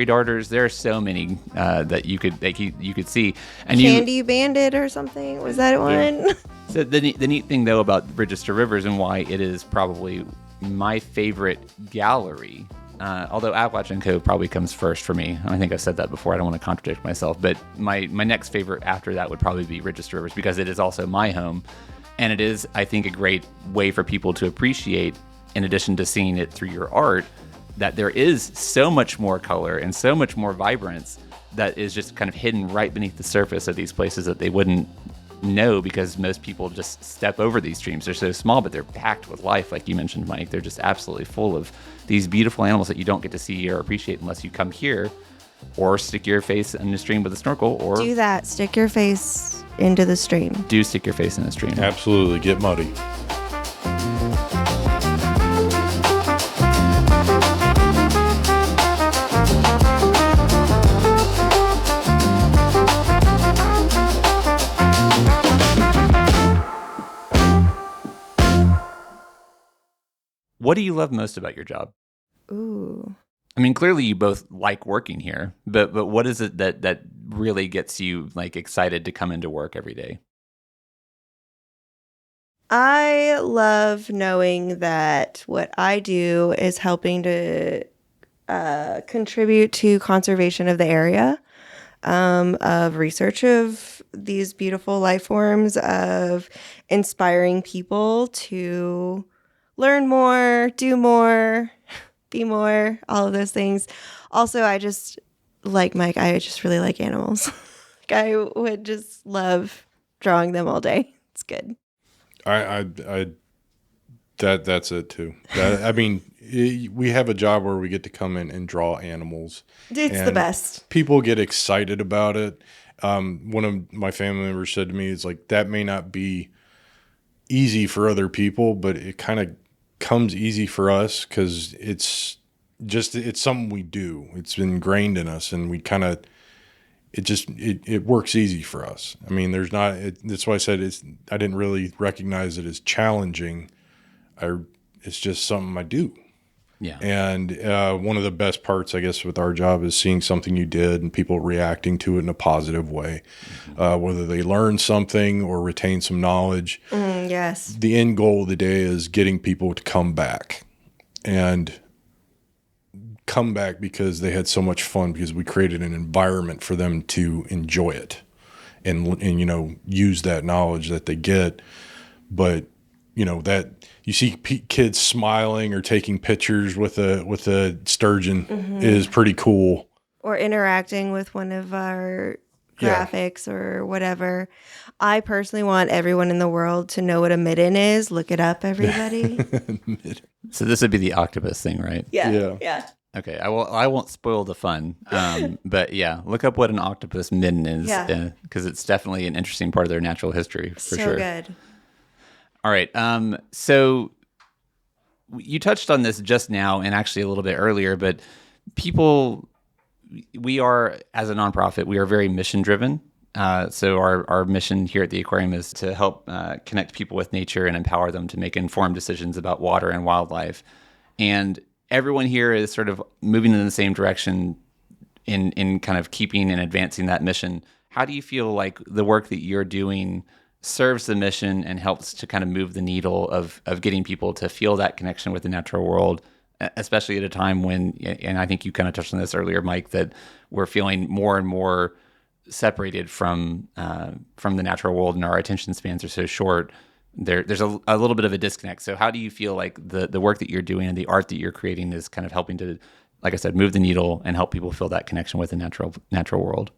darters. There are so many that you could see. And Candy Bandit or something. Was that one? Yeah. So the neat thing, though, about Register Rivers and why it is probably my favorite gallery, although Appalachian Cove probably comes first for me. I think I've said that before. I don't want to contradict myself. But my next favorite after that would probably be Register Rivers, because it is also my home. And it is, I think, a great way for people to appreciate, in addition to seeing it through your art, that there is so much more color and so much more vibrance that is just kind of hidden right beneath the surface of these places that they wouldn't know, because most people just step over these streams. They're so small, but they're packed with life, like you mentioned, Mike. They're just absolutely full of these beautiful animals that you don't get to see or appreciate unless you come here or stick your face in the stream with a snorkel. Or do that. Stick your face into the stream. Do stick your face in the stream. Absolutely. Get muddy. What do you love most about your job? Ooh. I mean, clearly you both like working here, but what is it that really gets you like excited to come into work every day? I love knowing that what I do is helping to contribute to conservation of the area, of research of these beautiful life forms, of inspiring people to learn more, do more, be more, all of those things. Also, I just, like Mike, I just really like animals. I would just love drawing them all day. It's good. That's it too. I mean, we have a job where we get to come in and draw animals. It's the best. People get excited about it. One of my family members said to me, "It's like that may not be easy for other people, but it kind of comes easy for us because it's something we do. It's ingrained in us, and we kind of it works easy for us. I mean, that's why I said I didn't really recognize it as challenging. It's just something I do. Yeah. And one of the best parts, I guess, with our job is seeing something you did and people reacting to it in a positive way, whether they learn something or retain some knowledge. Yes. The end goal of the day is getting people to come back because they had so much fun, because we created an environment for them to enjoy it and use that knowledge that they get. But that you see kids smiling or taking pictures with a sturgeon is pretty cool. Or interacting with one of our graphics or whatever. I personally want everyone in the world to know what a midden is. Look it up, everybody. So this would be the octopus thing, right? Yeah. Okay, I won't spoil the fun, but yeah, look up what an octopus midden is, because it's definitely an interesting part of their natural history, for sure. So good. All right, so you touched on this just now and actually a little bit earlier, but we are, as a nonprofit, we are very mission-driven. So our mission here at the aquarium is to help connect people with nature and empower them to make informed decisions about water and wildlife. And everyone here is sort of moving in the same direction in kind of keeping and advancing that mission. How do you feel like the work that you're doing serves the mission and helps to kind of move the needle of getting people to feel that connection with the natural world, especially at a time when, and I think you kind of touched on this earlier, Mike, that we're feeling more and more separated from the natural world, and our attention spans are so short. There's a little bit of a disconnect. So how do you feel like the work that you're doing and the art that you're creating is kind of helping to, like I said, move the needle and help people feel that connection with the natural world?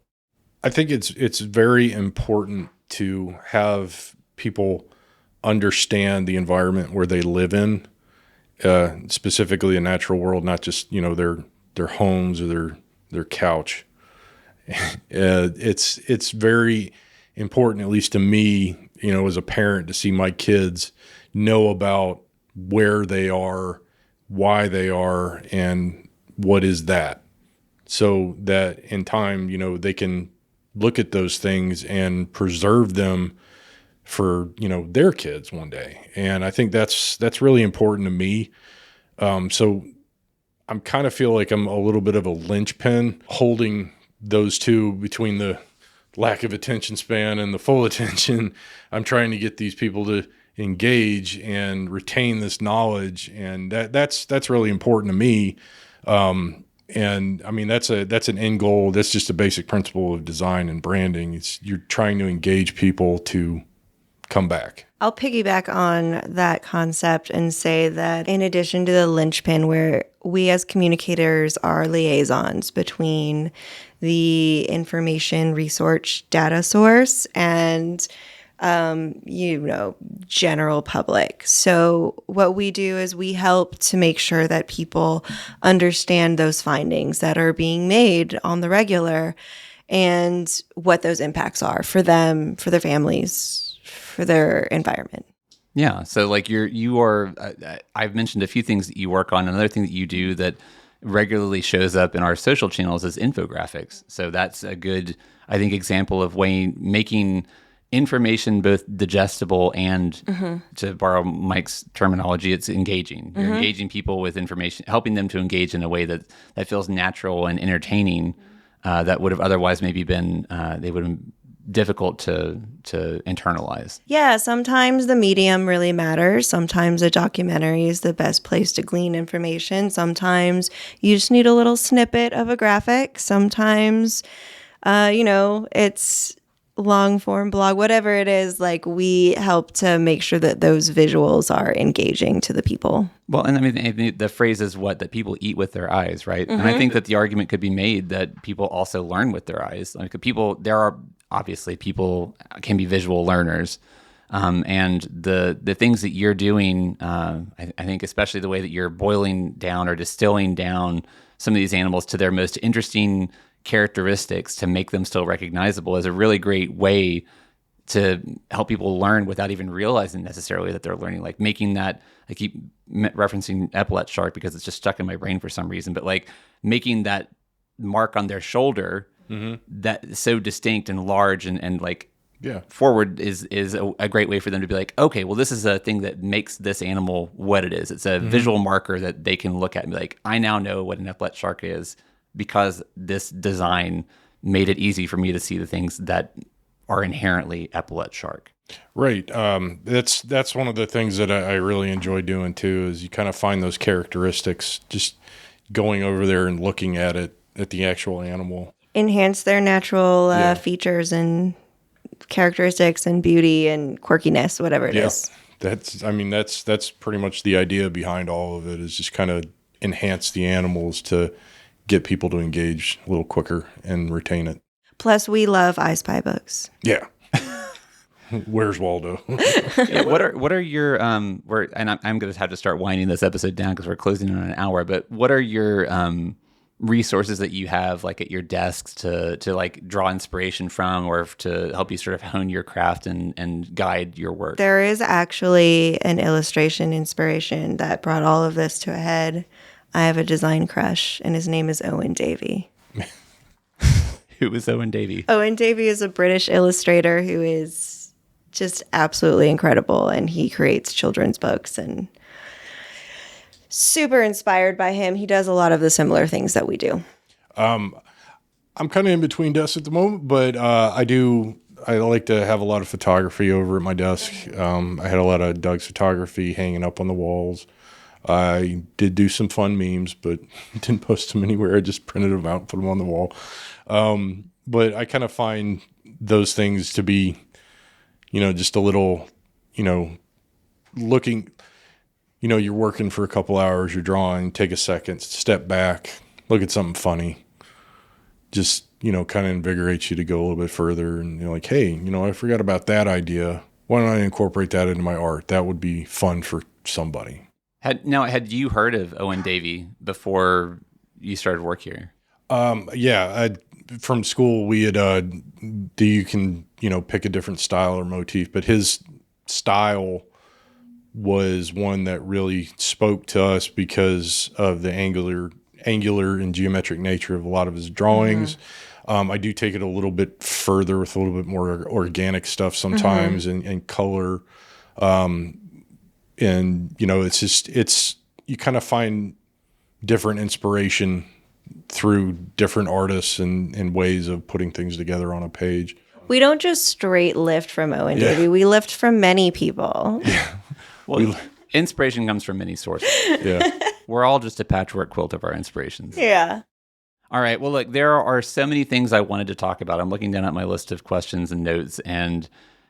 I think it's very important to have people understand the environment where they live in, specifically a natural world, not just their homes or their couch. It's very important, at least to me, as a parent, to see my kids know about where they are, why they are, and what is that, so that in time, they can look at those things and preserve them for, their kids one day. And I think that's really important to me. So I'm kind of feel like I'm a little bit of a linchpin holding those two between the lack of attention span and the full attention. I'm trying to get these people to engage and retain this knowledge. And that's really important to me. And I mean, that's an end goal. That's just a basic principle of design and branding. You're trying to engage people to come back. I'll piggyback on that concept and say that in addition to the linchpin, where we as communicators are liaisons between the information research data source and general public. So what we do is we help to make sure that people understand those findings that are being made on the regular and what those impacts are for them, for their families, for their environment. Yeah. So like you are, I've mentioned a few things that you work on. Another thing that you do that regularly shows up in our social channels is infographics. So that's a good, I think, example of making information both digestible and, to borrow Mike's terminology, it's engaging. You're engaging people with information, helping them to engage in a way that feels natural and entertaining, that would have otherwise maybe been, they would have difficult to internalize. Yeah, sometimes the medium really matters. Sometimes a documentary is the best place to glean information. Sometimes you just need a little snippet of a graphic. Sometimes, it's long form blog, whatever it is, like we help to make sure that those visuals are engaging to the people. Well, and I mean, the phrase is that people eat with their eyes, right? And I think that the argument could be made that people also learn with their eyes. Like obviously people can be visual learners. And the things that you're doing, I think especially the way that you're boiling down or distilling down some of these animals to their most interesting characteristics to make them still recognizable is a really great way to help people learn without even realizing necessarily that they're learning. Like making that, I keep referencing Epaulette Shark because it's just stuck in my brain for some reason, but like making that mark on their shoulder that is so distinct and large and like forward is a great way for them to be like, okay, well, this is a thing that makes this animal what it is. It's a visual marker that they can look at and be like, I now know what an Epaulette Shark is because this design made it easy for me to see the things that are inherently Epaulette Shark. Right. That's one of the things that I really enjoy doing too, is you kind of find those characteristics, just going over there and looking at it, at the actual animal. Enhance their natural features and characteristics and beauty and quirkiness, whatever it is. That's pretty much the idea behind all of it, is just kind of enhance the animals to get people to engage a little quicker and retain it. Plus, we love I Spy books. Yeah. Where's Waldo? What are your and I'm going to have to start winding this episode down because we're closing in on an hour. But what are your resources that you have like at your desks to like draw inspiration from, or to help you sort of hone your craft and guide your work? There is actually an illustration inspiration that brought all of this to a head. I have a design crush, and his name is Owen Davey. Who is Owen Davey? Owen Davey is a British illustrator who is just absolutely incredible, and he creates children's books, and super inspired by him. He does a lot of the similar things that we do. I'm kind of in between desks at the moment, but I like to have a lot of photography over at my desk. I had a lot of Doug's photography hanging up on the walls. I did do some fun memes, but didn't post them anywhere. I just printed them out and put them on the wall. But I kind of find those things to be, just a little, looking, you're working for a couple hours, you're drawing, take a second, step back, look at something funny. Just, kind of invigorates you to go a little bit further. And you're like, hey, I forgot about that idea. Why don't I incorporate that into my art? That would be fun for somebody. Had you heard of Owen Davey before you started work here? From school, we had, you can, pick a different style or motif, but his style was one that really spoke to us because of the angular and geometric nature of a lot of his drawings. I do take it a little bit further with a little bit more organic stuff sometimes, and color. And it's you kind of find different inspiration through different artists and ways of putting things together on a page. We don't just straight lift from Owen Davey. We lift from many people. Yeah. Well, inspiration comes from many sources. Yeah. We're all just a patchwork quilt of our inspirations. Yeah. All right. Well, look, there are so many things I wanted to talk about. I'm looking down at my list of questions and notes, and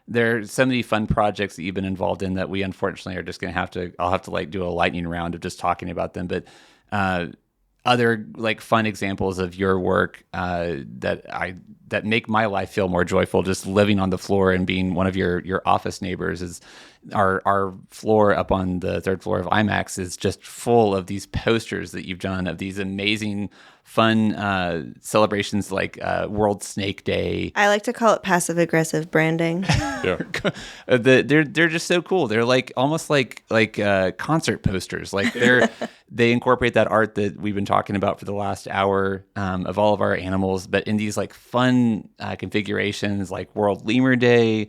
there are so many fun projects that you've been involved in that we unfortunately are just going to I'll have to like do a lightning round of just talking about them. But other like fun examples of your work that make my life feel more joyful, just living on the floor and being one of your office neighbors, is our floor up on the third floor of IMAX is just full of these posters that you've done of these amazing fun celebrations like World Snake Day. I like to call it passive aggressive branding. Yeah. They're just so cool. They're like almost like concert posters. Like they incorporate that art that we've been talking about for the last hour of all of our animals, but in these like fun configurations, like World Lemur Day,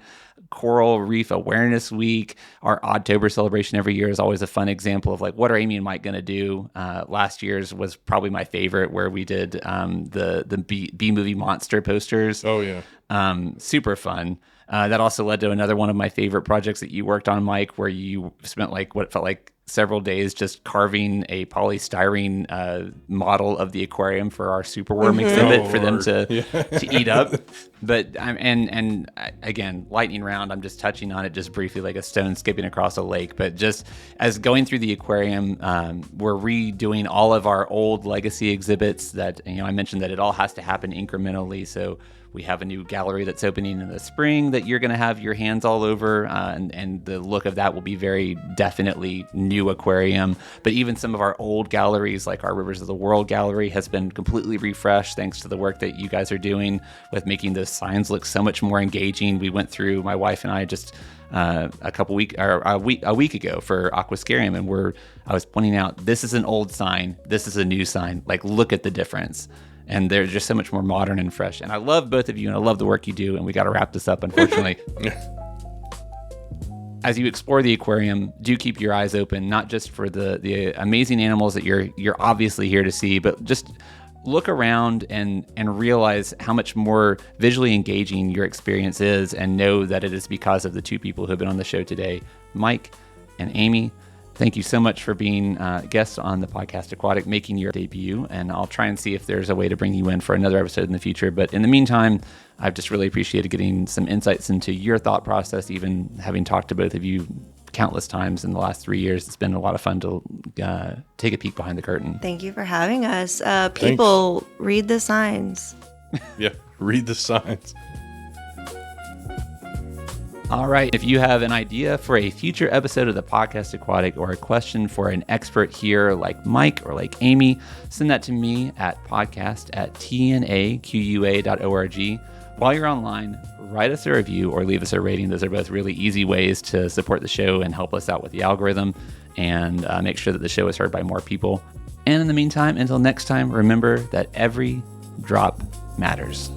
Coral Reef Awareness Week. Our Oddtober celebration every year is always a fun example of like, what are Aimee and Mike going to do? Last year's was probably my favorite, where we did the B-movie monster posters. Oh yeah. Super fun. That also led to another one of my favorite projects that you worked on, Mike, where you spent like what felt like several days just carving a polystyrene model of the aquarium for our superworm exhibit for them to eat up. But and again, lightning round, I'm just touching on it just briefly, like a stone skipping across a lake. But just as going through the aquarium, we're redoing all of our old legacy exhibits that, I mentioned that it all has to happen incrementally. So we have a new gallery that's opening in the spring that you're going to have your hands all over, and the look of that will be very definitely new aquarium. But even some of our old galleries, like our Rivers of the World gallery, has been completely refreshed thanks to the work that you guys are doing with making those signs look so much more engaging. We went through, my wife and I, just a week ago for Aquascarium, and I was pointing out, this is an old sign, this is a new sign. Like, look at the difference. And they're just so much more modern and fresh. And I love both of you, and I love the work you do. And we got to wrap this up, unfortunately. As you explore the aquarium, do keep your eyes open, not just for the amazing animals that you're obviously here to see, but just look around and realize how much more visually engaging your experience is, and know that it is because of the two people who have been on the show today, Mike and Aimee. Thank you so much for being guests on the podcast Aquatic, making your debut. And I'll try and see if there's a way to bring you in for another episode in the future. But in the meantime, I've just really appreciated getting some insights into your thought process, even having talked to both of you countless times in the last 3 years. It's been a lot of fun to take a peek behind the curtain. Thank you for having us. People, read the signs. Yeah, read the signs. All right. If you have an idea for a future episode of the podcast Aquatic, or a question for an expert here like Mike or like Aimee, send that to me at podcast@tnaqua.org. While you're online, write us a review or leave us a rating. Those are both really easy ways to support the show and help us out with the algorithm, and make sure that the show is heard by more people. And in the meantime, until next time, remember that every drop matters.